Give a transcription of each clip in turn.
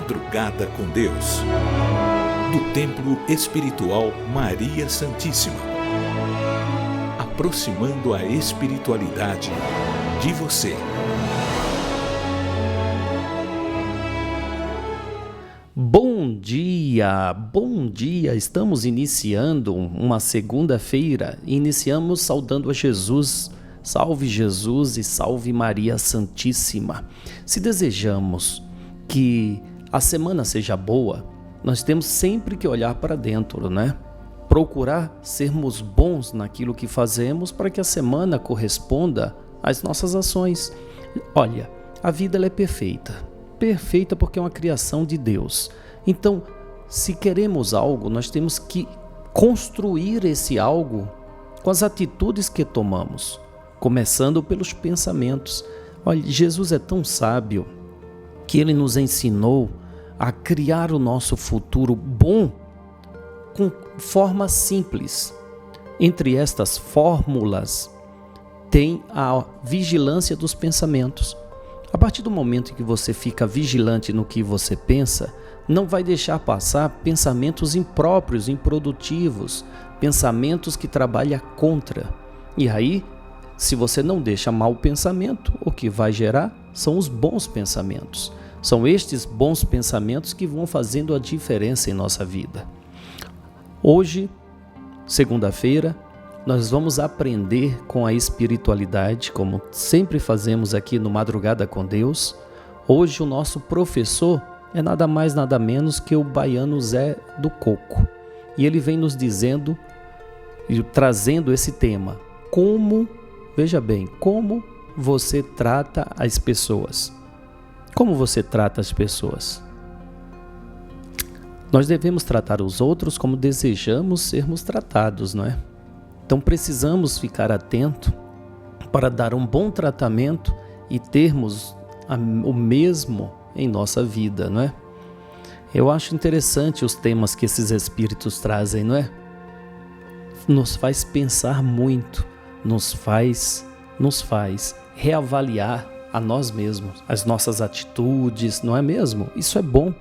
Madrugada com Deus, do Templo Espiritual Maria Santíssima, aproximando a espiritualidade de você. Bom dia! Estamos iniciando uma segunda-feira. Iniciamos saudando a Jesus. Salve Jesus e salve Maria Santíssima. Se desejamos que a semana seja boa, nós temos sempre que olhar para dentro, né? Procurar sermos bons naquilo que fazemos para que a semana corresponda às nossas ações. Olha, a vida ela é perfeita. Perfeita porque é uma criação de Deus. Então, se queremos algo, nós temos que construir esse algo com as atitudes que tomamos, começando pelos pensamentos. Olha, Jesus é tão sábio que ele nos ensinou a criar o nosso futuro bom com forma simples. Entre estas fórmulas tem a vigilância dos pensamentos. A partir do momento em que você fica vigilante no que você pensa, não vai deixar passar pensamentos impróprios, improdutivos, pensamentos que trabalham contra. E aí, se você não deixa mau pensamento, o que vai gerar são os bons pensamentos. São estes bons pensamentos que vão fazendo a diferença em nossa vida. Hoje, segunda-feira, nós vamos aprender com a espiritualidade, como sempre fazemos aqui no Madrugada com Deus. Hoje o nosso professor é nada mais, nada menos que o baiano Zé do Coco. E ele vem nos dizendo e trazendo esse tema. Veja bem, como você trata as pessoas. Como você trata as pessoas? Nós devemos tratar os outros como desejamos sermos tratados, não é? Então precisamos ficar atento para dar um bom tratamento e termos o mesmo em nossa vida, não é? Eu acho interessante os temas que esses espíritos trazem, não é? Nos faz pensar muito, nos faz reavaliar a nós mesmos, as nossas atitudes, não é mesmo? Isso é bom.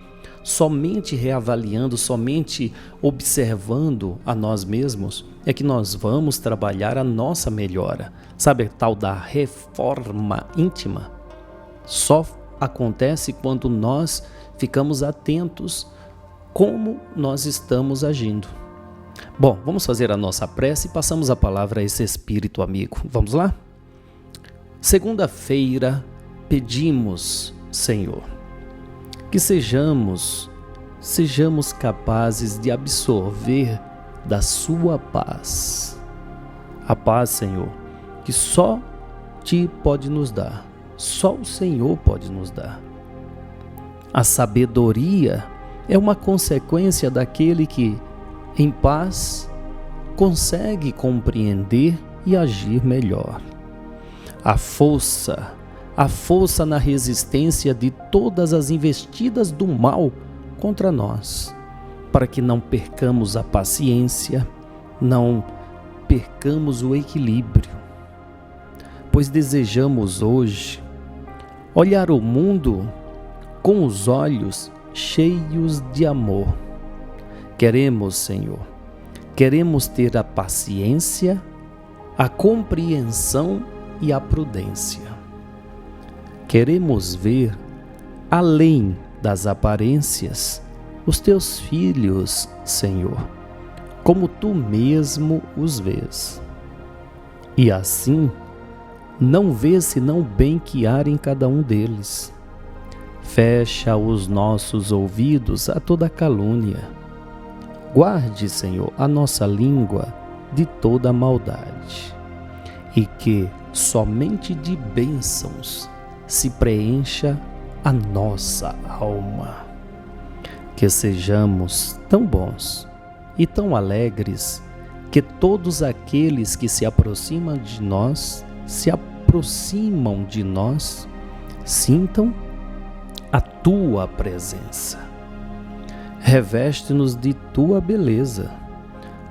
Somente reavaliando, somente observando a nós mesmos é que nós vamos trabalhar a nossa melhora. Sabe a tal da reforma íntima? Só acontece quando nós ficamos atentos como nós estamos agindo. Bom, vamos fazer a nossa prece e passamos a palavra a esse espírito amigo. Vamos lá? Segunda-feira, pedimos, Senhor, que sejamos capazes de absorver da sua paz. A paz, Senhor, que só Ti pode nos dar, só o Senhor pode nos dar. A sabedoria é uma consequência daquele que, em paz, consegue compreender e agir melhor. A força na resistência de todas as investidas do mal contra nós, para que não percamos a paciência, não percamos o equilíbrio, pois desejamos hoje olhar o mundo com os olhos cheios de amor. Queremos, Senhor, ter a paciência, a compreensão e a prudência. Queremos ver, além das aparências, os Teus filhos, Senhor, como Tu mesmo os vês. E assim, não vês senão o bem que há em cada um deles. Fecha os nossos ouvidos a toda calúnia. Guarde, Senhor, a nossa língua de toda maldade. E que somente de bênçãos se preencha a nossa alma. Que sejamos tão bons e tão alegres que todos aqueles que se aproximam de nós sintam a Tua presença. Reveste-nos de Tua beleza,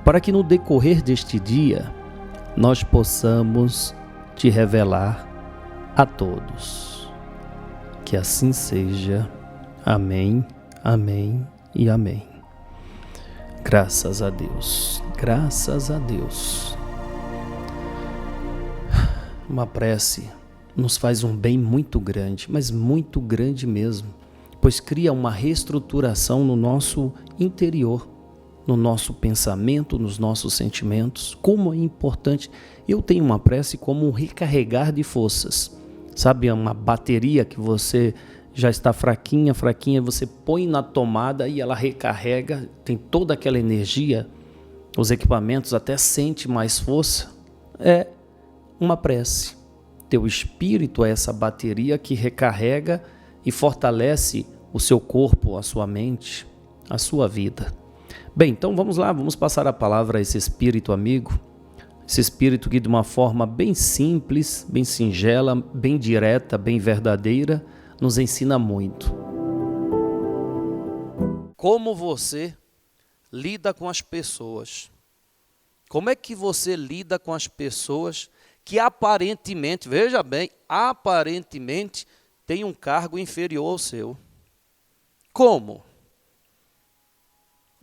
para que no decorrer deste dia nós possamos Te revelar a todos. Que assim seja. Amém Amém e amém. Graças a Deus, graças a Deus. Uma prece nos faz um bem muito grande, mas muito grande mesmo, pois cria uma reestruturação no nosso interior, no nosso pensamento, nos nossos sentimentos. Como é importante. Eu tenho uma prece como um recarregar de forças. Sabe, uma bateria que você já está fraquinha, você põe na tomada e ela recarrega, tem toda aquela energia, os equipamentos até sente mais força. É uma prece. Teu espírito é essa bateria que recarrega e fortalece o seu corpo, a sua mente, a sua vida. Bem, então vamos lá, vamos passar a palavra a esse espírito amigo, esse espírito que de uma forma bem simples, bem singela, bem direta, bem verdadeira, nos ensina muito. Como você lida com as pessoas? Como é que você lida com as pessoas que aparentemente, veja bem, aparentemente tem um cargo inferior ao seu? Como?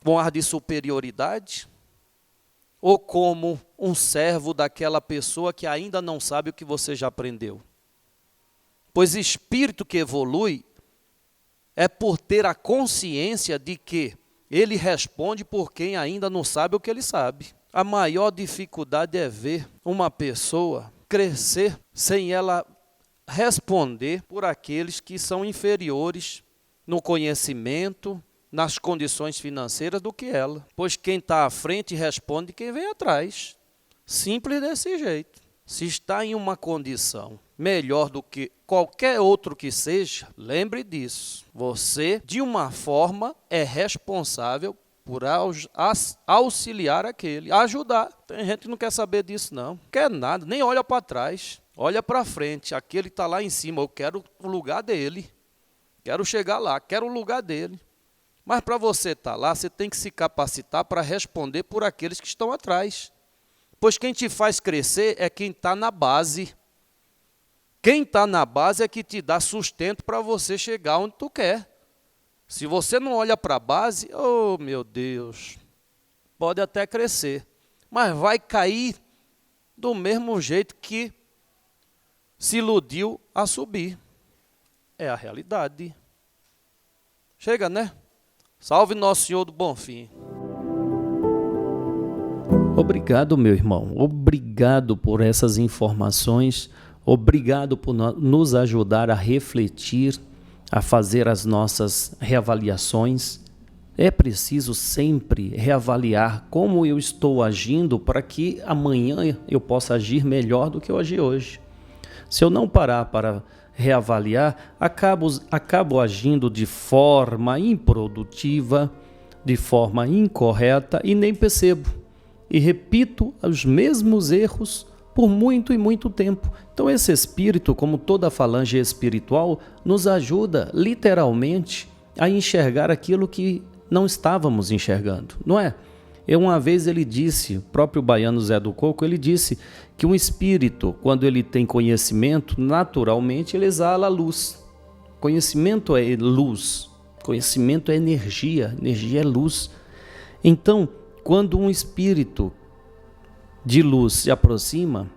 Com ar de superioridade? Ou como um servo daquela pessoa que ainda não sabe o que você já aprendeu? Pois espírito que evolui é por ter a consciência de que ele responde por quem ainda não sabe o que ele sabe. A maior dificuldade é ver uma pessoa crescer sem ela responder por aqueles que são inferiores no conhecimento, nas condições financeiras do que ela. Pois quem está à frente responde quem vem atrás. Simples desse jeito. Se está em uma condição melhor do que qualquer outro que seja, lembre disso. Você, de uma forma, é responsável por auxiliar aquele, ajudar. Tem gente que não quer saber disso, não quer nada, nem olha para trás, olha para frente. Aquele está lá em cima, eu quero o lugar dele, quero chegar lá, quero o lugar dele. Mas para você estar lá, você tem que se capacitar para responder por aqueles que estão atrás. Pois quem te faz crescer é quem está na base. Quem está na base é que te dá sustento para você chegar onde tu quer. Se você não olha para a base, oh meu Deus, pode até crescer, mas vai cair do mesmo jeito que se iludiu a subir. É a realidade. Chega, né? Salve Nosso Senhor do Bonfim. Obrigado, meu irmão. Obrigado por essas informações. Obrigado por nos ajudar a refletir, a fazer as nossas reavaliações. É preciso sempre reavaliar como eu estou agindo para que amanhã eu possa agir melhor do que eu agi hoje. Se eu não parar para reavaliar, acabo agindo de forma improdutiva, de forma incorreta e nem percebo. E repito os mesmos erros por muito e muito tempo. Então esse espírito, como toda falange espiritual, nos ajuda literalmente a enxergar aquilo que não estávamos enxergando, não é? Uma vez ele disse, o próprio baiano Zé do Coco, ele disse que um espírito, quando ele tem conhecimento, naturalmente ele exala luz. Conhecimento é luz, conhecimento é energia, energia é luz. Então, quando um espírito de luz se aproxima,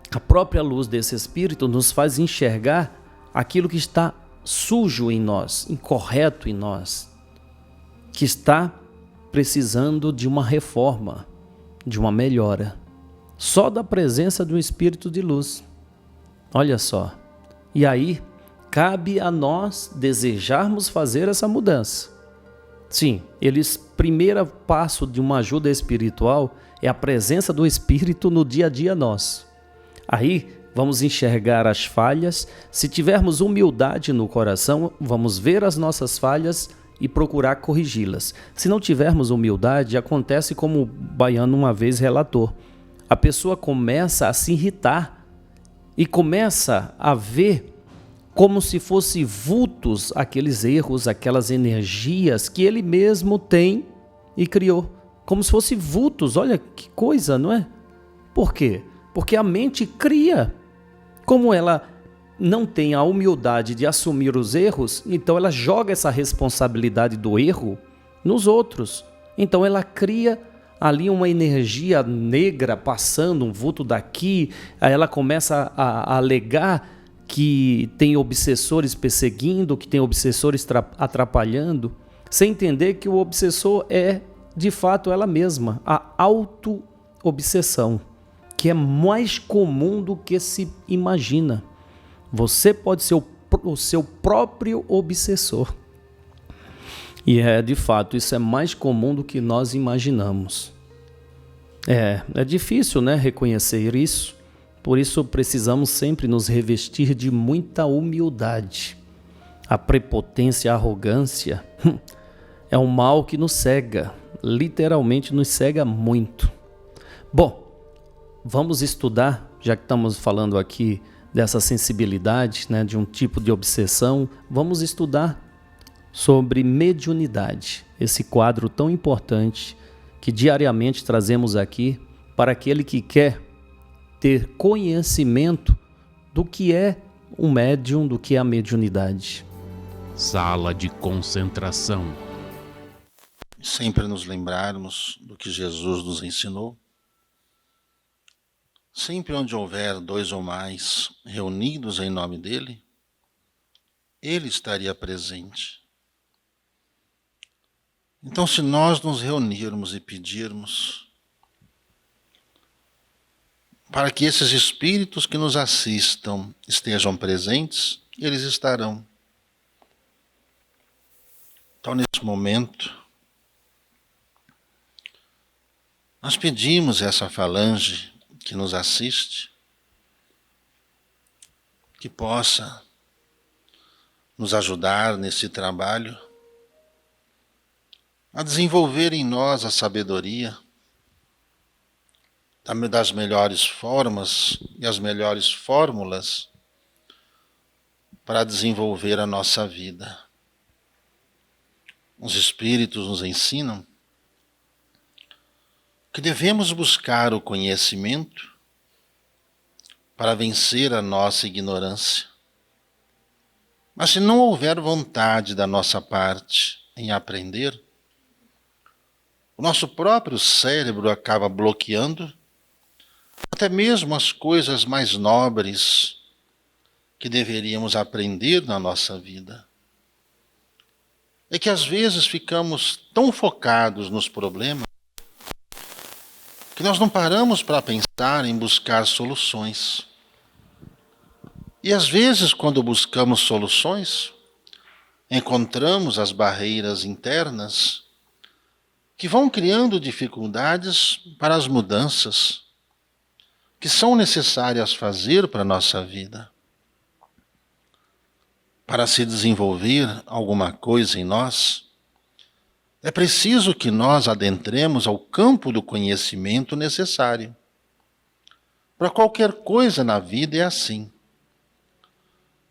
a própria luz desse espírito nos faz enxergar aquilo que está sujo em nós, incorreto em nós, que está precisando de uma reforma, de uma melhora. Só da presença de um espírito de luz. Olha só. E aí, cabe a nós desejarmos fazer essa mudança. Sim, primeiro passo de uma ajuda espiritual é a presença do Espírito no dia a dia nosso. Aí vamos enxergar as falhas. Se tivermos humildade no coração, vamos ver as nossas falhas e procurar corrigi-las. Se não tivermos humildade, acontece como o baiano uma vez relatou. A pessoa começa a se irritar e começa a ver como se fossem vultos aqueles erros, aquelas energias que ele mesmo tem e criou. Como se fossem vultos, olha que coisa, não é? Por quê? Porque a mente cria. Como ela não tem a humildade de assumir os erros, então ela joga essa responsabilidade do erro nos outros. Então ela cria ali uma energia negra passando, um vulto daqui, aí ela começa a alegar que tem obsessores perseguindo, que tem obsessores atrapalhando, sem entender que o obsessor é, de fato, ela mesma, a auto-obsessão, que é mais comum do que se imagina. Você pode ser o seu próprio obsessor. E de fato, isso é mais comum do que nós imaginamos. É difícil, né, reconhecer isso. Por isso precisamos sempre nos revestir de muita humildade. A prepotência, a arrogância é um mal que nos cega, literalmente nos cega muito. Bom, vamos estudar, já que estamos falando aqui dessa sensibilidade, né, de um tipo de obsessão, vamos estudar sobre mediunidade, esse quadro tão importante que diariamente trazemos aqui para aquele que quer ter conhecimento do que é um médium, do que é a mediunidade. Sala de concentração. Sempre nos lembrarmos do que Jesus nos ensinou. Sempre onde houver 2 ou mais reunidos em nome dele, ele estaria presente. Então, se nós nos reunirmos e pedirmos para que esses espíritos que nos assistam estejam presentes, eles estarão. Então, nesse momento, nós pedimos a essa falange que nos assiste, que possa nos ajudar nesse trabalho, a desenvolver em nós a sabedoria das melhores formas e as melhores fórmulas para desenvolver a nossa vida. Os Espíritos nos ensinam que devemos buscar o conhecimento para vencer a nossa ignorância. Mas se não houver vontade da nossa parte em aprender, o nosso próprio cérebro acaba bloqueando até mesmo as coisas mais nobres que deveríamos aprender na nossa vida. É que às vezes ficamos tão focados nos problemas que nós não paramos para pensar em buscar soluções. E às vezes, quando buscamos soluções, encontramos as barreiras internas que vão criando dificuldades para as mudanças que são necessárias fazer para a nossa vida. Para se desenvolver alguma coisa em nós, é preciso que nós adentremos ao campo do conhecimento necessário. Para qualquer coisa na vida é assim.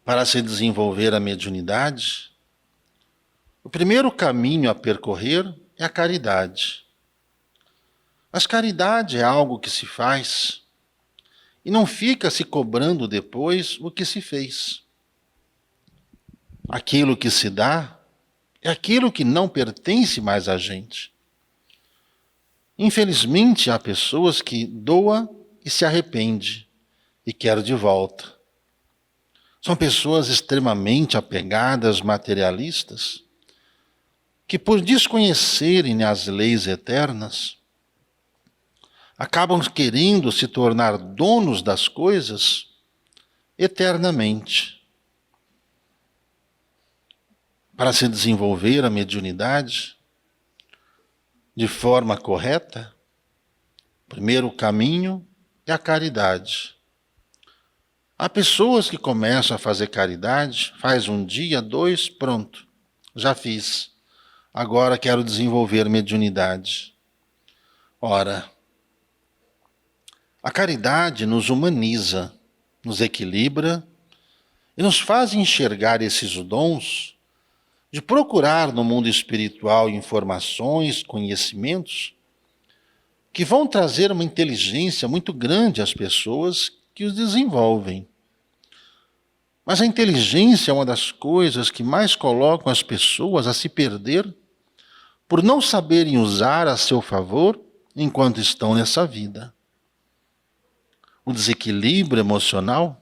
Para se desenvolver a mediunidade, o primeiro caminho a percorrer é a caridade. Mas caridade é algo que se faz e não fica se cobrando depois o que se fez. Aquilo que se dá é aquilo que não pertence mais a gente. Infelizmente, há pessoas que doam e se arrepende e quer de volta. São pessoas extremamente apegadas, materialistas, que por desconhecerem as leis eternas, acabam querendo se tornar donos das coisas eternamente. Para se desenvolver a mediunidade de forma correta, o primeiro caminho é a caridade. Há pessoas que começam a fazer caridade, faz um dia, 2, pronto, já fiz. Agora quero desenvolver mediunidade. Ora, a caridade nos humaniza, nos equilibra e nos faz enxergar esses dons de procurar no mundo espiritual informações, conhecimentos que vão trazer uma inteligência muito grande às pessoas que os desenvolvem. Mas a inteligência é uma das coisas que mais colocam as pessoas a se perder por não saberem usar a seu favor enquanto estão nessa vida. O desequilíbrio emocional,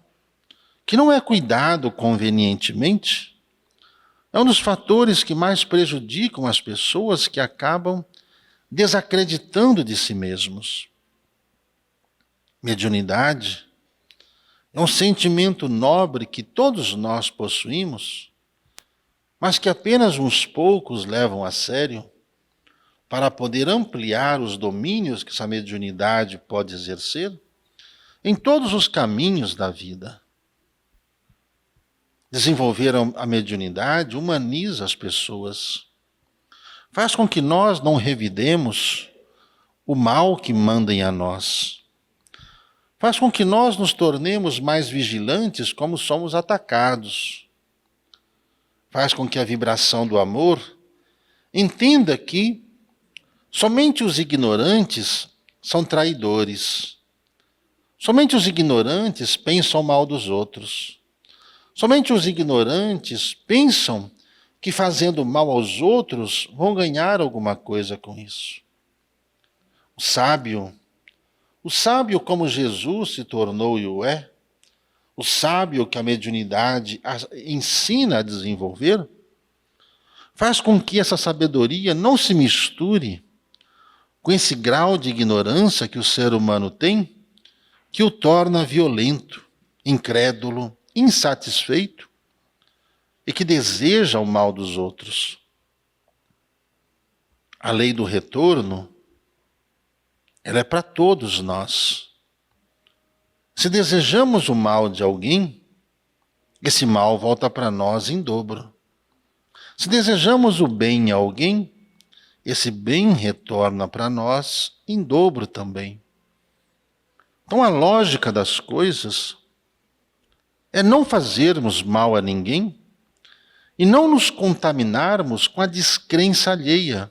que não é cuidado convenientemente, é um dos fatores que mais prejudicam as pessoas que acabam desacreditando de si mesmos. Mediunidade é um sentimento nobre que todos nós possuímos, mas que apenas uns poucos levam a sério para poder ampliar os domínios que essa mediunidade pode exercer em todos os caminhos da vida. Desenvolver a mediunidade humaniza as pessoas, faz com que nós não revidemos o mal que mandem a nós, faz com que nós nos tornemos mais vigilantes como somos atacados, faz com que a vibração do amor entenda que somente os ignorantes são traidores, somente os ignorantes pensam mal dos outros. Somente os ignorantes pensam que fazendo mal aos outros vão ganhar alguma coisa com isso. O sábio como Jesus se tornou e o é, o sábio que a mediunidade ensina a desenvolver, faz com que essa sabedoria não se misture com esse grau de ignorância que o ser humano tem, que o torna violento, incrédulo, insatisfeito e que deseja o mal dos outros. A lei do retorno, ela é para todos nós. Se desejamos o mal de alguém, esse mal volta para nós em dobro. Se desejamos o bem a alguém, esse bem retorna para nós em dobro também. Então a lógica das coisas é não fazermos mal a ninguém e não nos contaminarmos com a descrença alheia.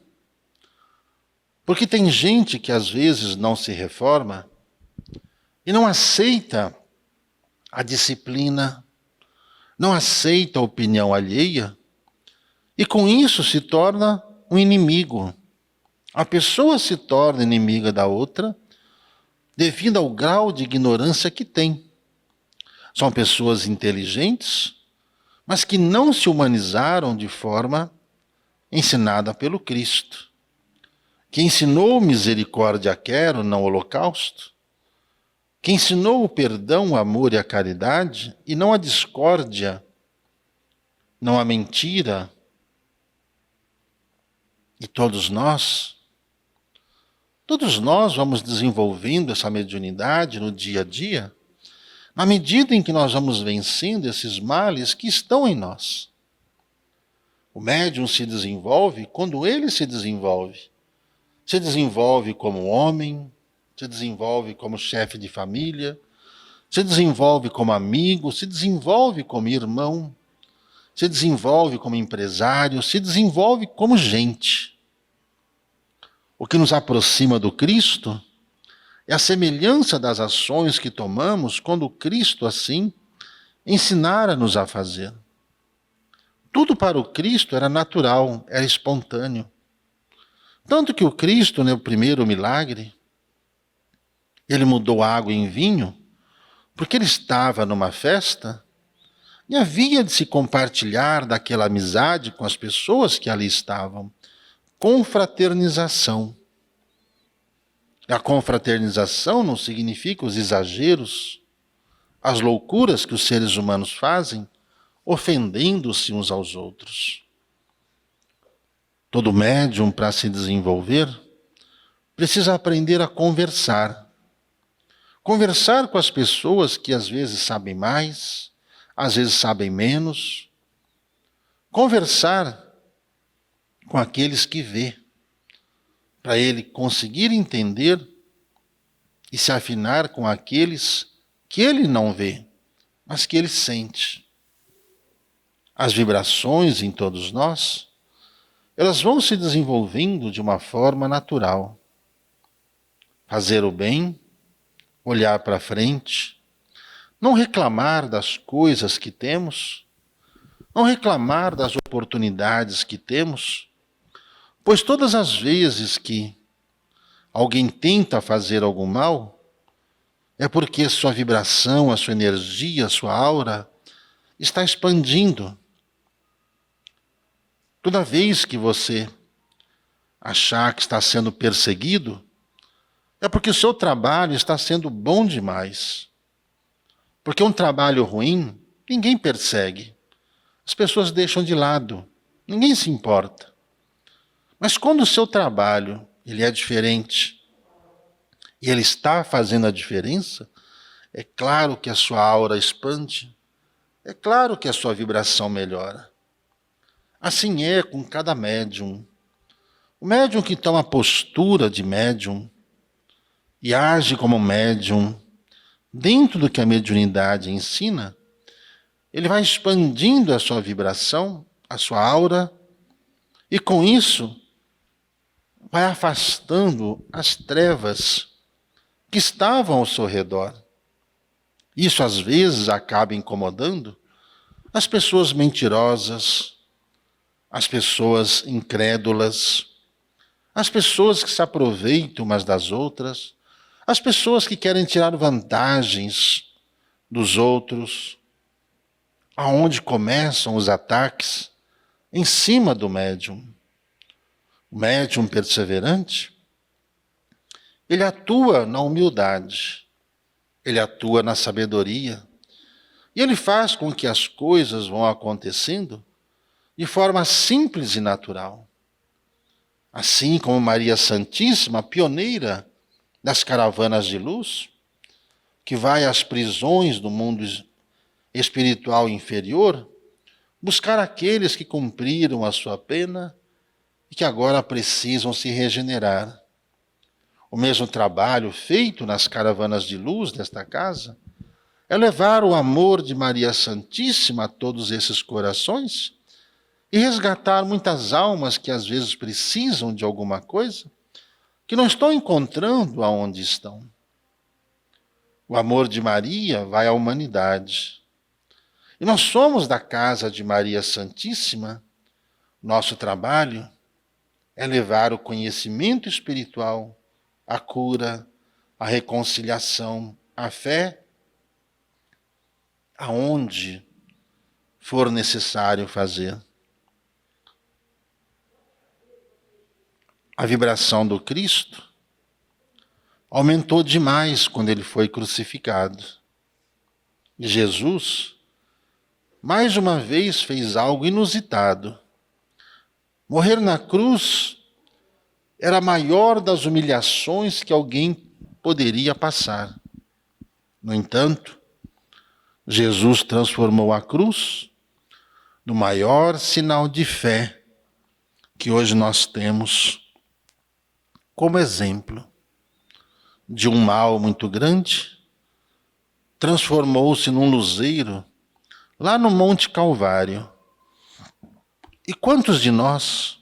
Porque tem gente que às vezes não se reforma e não aceita a disciplina, não aceita a opinião alheia e com isso se torna um inimigo. A pessoa se torna inimiga da outra devido ao grau de ignorância que tem. São pessoas inteligentes, mas que não se humanizaram de forma ensinada pelo Cristo, que ensinou misericórdia quero, não holocausto, que ensinou o perdão, o amor e a caridade, e não a discórdia, não a mentira. E todos nós vamos desenvolvendo essa mediunidade no dia a dia, na medida em que nós vamos vencendo esses males que estão em nós. O médium se desenvolve quando ele se desenvolve. Se desenvolve como homem, se desenvolve como chefe de família, se desenvolve como amigo, se desenvolve como irmão, se desenvolve como empresário, se desenvolve como gente. O que nos aproxima do Cristo é a semelhança das ações que tomamos quando Cristo assim ensinara-nos a fazer. Tudo para o Cristo era natural, era espontâneo. Tanto que o Cristo, no primeiro milagre, ele mudou água em vinho, porque ele estava numa festa e havia de se compartilhar daquela amizade com as pessoas que ali estavam. Confraternização. A confraternização não significa os exageros, as loucuras que os seres humanos fazem, ofendendo-se uns aos outros. Todo médium, para se desenvolver, precisa aprender a conversar. Conversar com as pessoas que às vezes sabem mais, às vezes sabem menos. Conversar com aqueles que vê, para ele conseguir entender e se afinar com aqueles que ele não vê, mas que ele sente. As vibrações em todos nós, elas vão se desenvolvendo de uma forma natural. Fazer o bem, olhar para frente, não reclamar das coisas que temos, não reclamar das oportunidades que temos, pois todas as vezes que alguém tenta fazer algum mal, é porque sua vibração, a sua energia, a sua aura está expandindo. Toda vez que você achar que está sendo perseguido, é porque o seu trabalho está sendo bom demais. Porque um trabalho ruim, ninguém persegue. As pessoas deixam de lado. Ninguém se importa. Mas quando o seu trabalho ele é diferente, e ele está fazendo a diferença, é claro que a sua aura expande, é claro que a sua vibração melhora. Assim é com cada médium. O médium que toma a postura de médium e age como médium, dentro do que a mediunidade ensina, ele vai expandindo a sua vibração, a sua aura, e com isso vai afastando as trevas que estavam ao seu redor. Isso às vezes acaba incomodando as pessoas mentirosas, as pessoas incrédulas, as pessoas que se aproveitam umas das outras, as pessoas que querem tirar vantagens dos outros, aonde começam os ataques em cima do médium. O médium perseverante, ele atua na humildade, ele atua na sabedoria, e ele faz com que as coisas vão acontecendo de forma simples e natural. Assim como Maria Santíssima, pioneira das caravanas de luz, que vai às prisões do mundo espiritual inferior, buscar aqueles que cumpriram a sua pena e que agora precisam se regenerar. O mesmo trabalho feito nas caravanas de luz desta casa é levar o amor de Maria Santíssima a todos esses corações e resgatar muitas almas que às vezes precisam de alguma coisa, que não estão encontrando aonde estão. O amor de Maria vai à humanidade. E nós somos da casa de Maria Santíssima. Nosso trabalho é levar o conhecimento espiritual, a cura, a reconciliação, a fé, aonde for necessário fazer. A vibração do Cristo aumentou demais quando ele foi crucificado. E Jesus, mais uma vez, fez algo inusitado. Morrer na cruz era a maior das humilhações que alguém poderia passar. No entanto, Jesus transformou a cruz no maior sinal de fé que hoje nós temos como exemplo de um mal muito grande, transformou-se num luzeiro lá no Monte Calvário. E quantos de nós,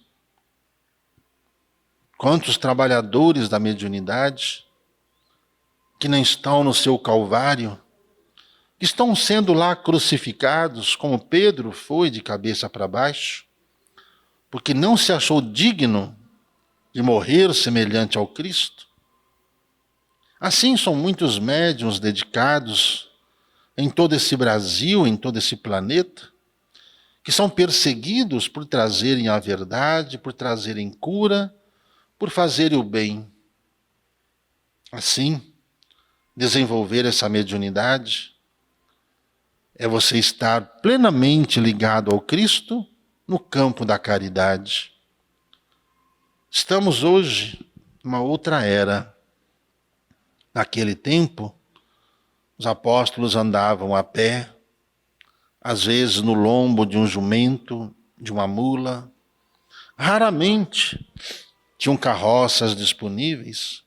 quantos trabalhadores da mediunidade que não estão no seu Calvário, que estão sendo lá crucificados, como Pedro foi de cabeça para baixo, porque não se achou digno de morrer semelhante ao Cristo? Assim são muitos médiuns dedicados em todo esse Brasil, em todo esse planeta, que são perseguidos por trazerem a verdade, por trazerem cura, por fazerem o bem. Assim, desenvolver essa mediunidade é você estar plenamente ligado ao Cristo no campo da caridade. Estamos hoje numa outra era. Naquele tempo, os apóstolos andavam a pé, às vezes no lombo de um jumento, de uma mula. Raramente tinham carroças disponíveis.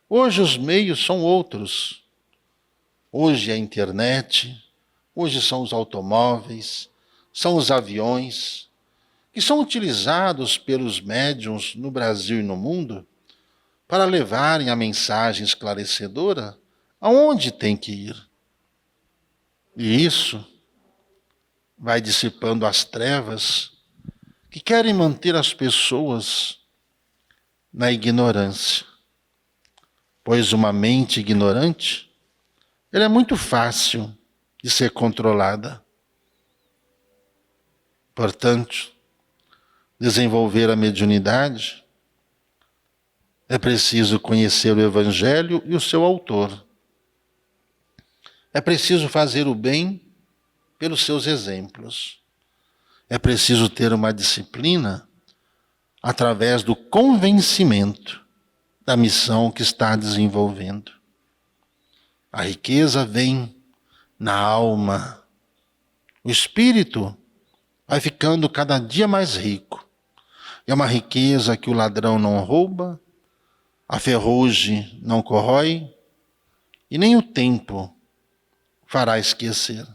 Hoje os meios são outros. Hoje é a internet, hoje são os automóveis, são os aviões, que são utilizados pelos médiuns no Brasil e no mundo para levarem a mensagem esclarecedora aonde tem que ir. E isso vai dissipando as trevas que querem manter as pessoas na ignorância. Pois uma mente ignorante, ela é muito fácil de ser controlada. Portanto, desenvolver a mediunidade é preciso conhecer o Evangelho e o seu autor. É preciso fazer o bem pelos seus exemplos. É preciso ter uma disciplina através do convencimento da missão que está desenvolvendo. A riqueza vem na alma. O espírito vai ficando cada dia mais rico. É uma riqueza que o ladrão não rouba, a ferrugem não corrói e nem o tempo fará esquecer.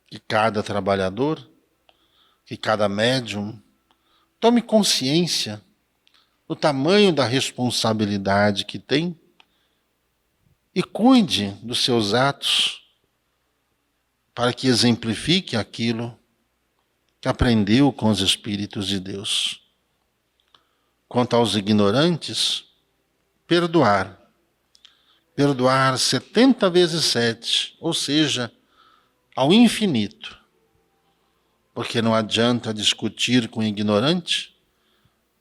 Que cada trabalhador, que cada médium tome consciência do tamanho da responsabilidade que tem e cuide dos seus atos para que exemplifique aquilo que aprendeu com os Espíritos de Deus. Quanto aos ignorantes, perdoar. Perdoar 70 vezes 7, ou seja, ao infinito. Porque não adianta discutir com o ignorante,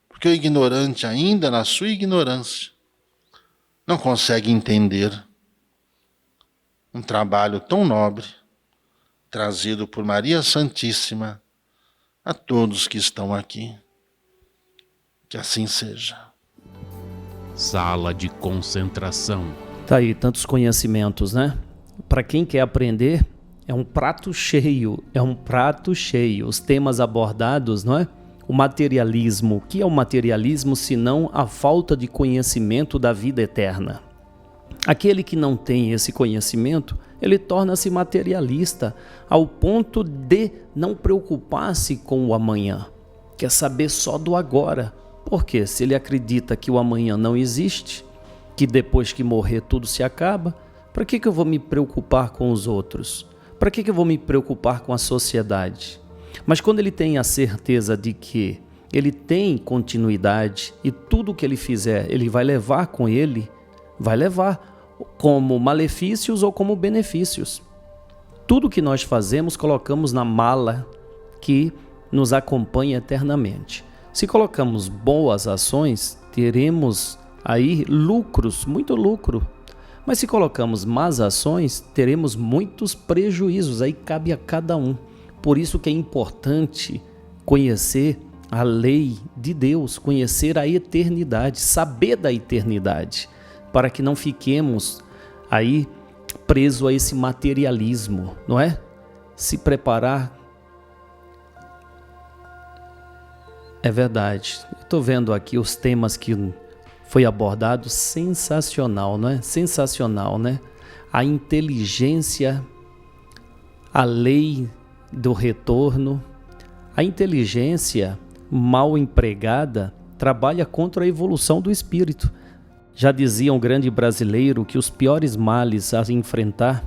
porque o ignorante, ainda na sua ignorância, não consegue entender um trabalho tão nobre, trazido por Maria Santíssima a todos que estão aqui. Que assim seja. Sala de concentração. Tá aí, tantos conhecimentos, né? Para quem quer aprender, é um prato cheio, Os temas abordados, não é? O materialismo. O que é o materialismo senão a falta de conhecimento da vida eterna? Aquele que não tem esse conhecimento, ele torna-se materialista ao ponto de não preocupar-se com o amanhã. Quer saber só do agora. Porque se ele acredita que o amanhã não existe, que depois que morrer tudo se acaba, para que eu vou me preocupar com os outros? Para que eu vou me preocupar com a sociedade? Mas quando ele tem a certeza de que ele tem continuidade e tudo o que ele fizer, ele vai levar com ele, vai levar como malefícios ou como benefícios. Tudo que nós fazemos, colocamos na mala que nos acompanha eternamente. Se colocamos boas ações, teremos aí lucros, muito lucro. Mas se colocamos más ações, teremos muitos prejuízos, aí cabe a cada um. Por isso que é importante conhecer a lei de Deus, conhecer a eternidade, saber da eternidade, para que não fiquemos aí presos a esse materialismo, não é? Se preparar. É verdade. Estou vendo aqui os temas que foi abordado, sensacional, não é? Sensacional, né? A inteligência, a lei do retorno. A inteligência mal empregada trabalha contra a evolução do espírito. Já dizia um grande brasileiro que os piores males a enfrentar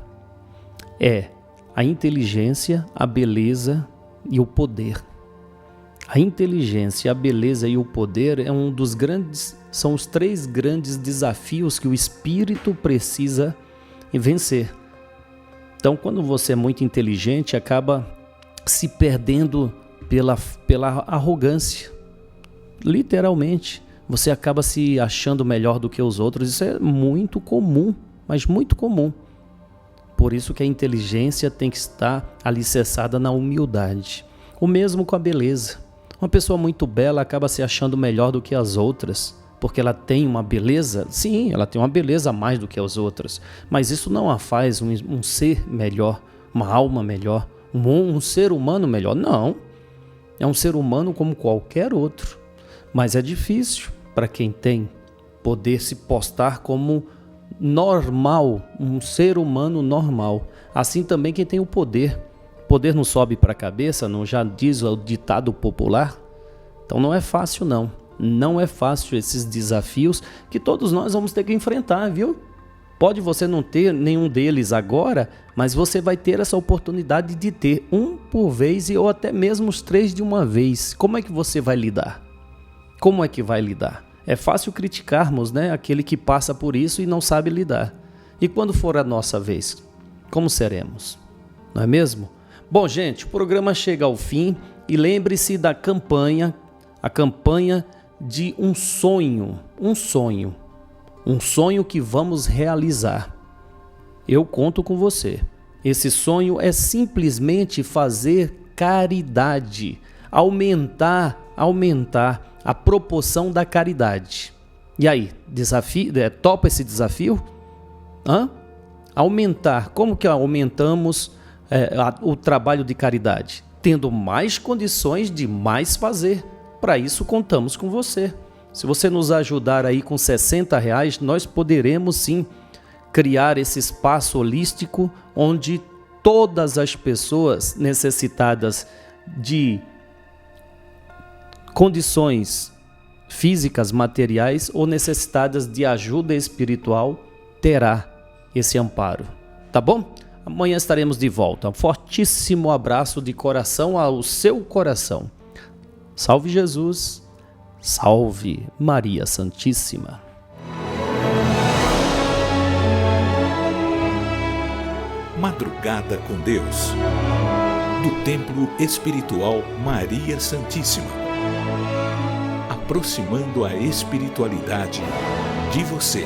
é a inteligência, a beleza e o poder. A inteligência, a beleza e o poder são os 3 grandes desafios que o espírito precisa vencer. Então, quando você é muito inteligente, acaba se perdendo pela arrogância. Literalmente, você acaba se achando melhor do que os outros. Isso é muito comum, mas muito comum. Por isso que a inteligência tem que estar alicerçada na humildade. O mesmo com a beleza. Uma pessoa muito bela acaba se achando melhor do que as outras, porque ela tem uma beleza. Sim, ela tem uma beleza a mais do que as outras, mas isso não a faz um ser melhor, uma alma melhor, um ser humano melhor. Não, é um ser humano como qualquer outro, mas é difícil para quem tem poder se postar como normal, um ser humano normal. Assim também quem tem o poder. O poder não sobe para a cabeça, não já diz o ditado popular? Então não é fácil não. Não é fácil esses desafios que todos nós vamos ter que enfrentar, viu? Pode você não ter nenhum deles agora, mas você vai ter essa oportunidade de ter um por vez ou até mesmo os 3 de uma vez. Como é que você vai lidar? Como é que vai lidar? É fácil criticarmos, né, aquele que passa por isso e não sabe lidar. E quando for a nossa vez, como seremos? Não é mesmo? Bom, gente, o programa chega ao fim e lembre-se da campanha, a campanha de um sonho que vamos realizar. Eu conto com você. Esse sonho é simplesmente fazer caridade, aumentar a proporção da caridade. E aí, topa esse desafio? Aumentar. Como que aumentamos o trabalho de caridade? Tendo mais condições de mais fazer. Para isso contamos com você. Se você nos ajudar aí com R$60, nós poderemos sim criar esse espaço holístico onde todas as pessoas necessitadas de condições físicas, materiais ou necessitadas de ajuda espiritual terá esse amparo. Tá bom? Amanhã estaremos de volta. Um fortíssimo abraço de coração ao seu coração. Salve Jesus, salve Maria Santíssima. Madrugada com Deus, do Templo Espiritual Maria Santíssima, aproximando a espiritualidade de você.